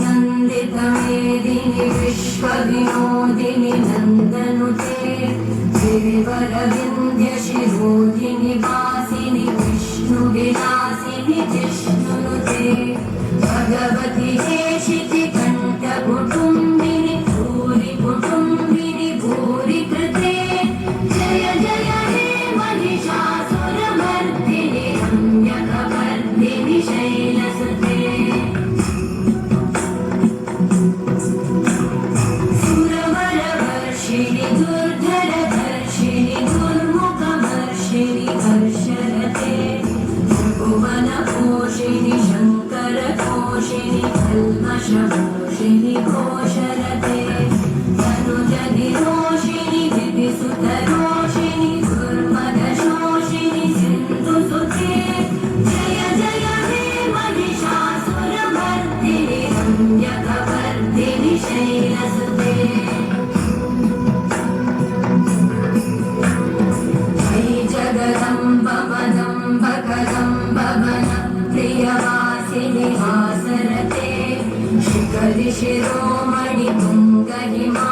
नन्दितमेदिनि विश्वविनोदिनि नन्दनुते देवरविन्द्यशिरोधिनि वासिनि विष्णुविलासिनि जिष्णुनुते भगवति हेशितिकण्ठकुटुम्बिनि भूरि कुटुम्बिनि भूरि कृते जय जय हे महिषासुरमर्दिनि रम्यकवर्दिनि शैलसुते सुरवरवर्षिणि दुर्धरधर्षिणि दुर्मुखमर्षिणि हर्षरते त्रिभुवनपोषिणि शङ्करतोषिणि कल्मषमोषिणि घोषरते तनुजनिरोषिणि दिविसुतरोषिणि दुर्मदशोषिणि सिन्धुसुते जय जय हे महिषासुरमर्दिनि रम्यकवर्दिनि शैलसुते जय जगदम्ब मदम्ब कदम्ब वन प्रियवासिनि हासरते शिखरि शिरोमणि तुङ्गहिमा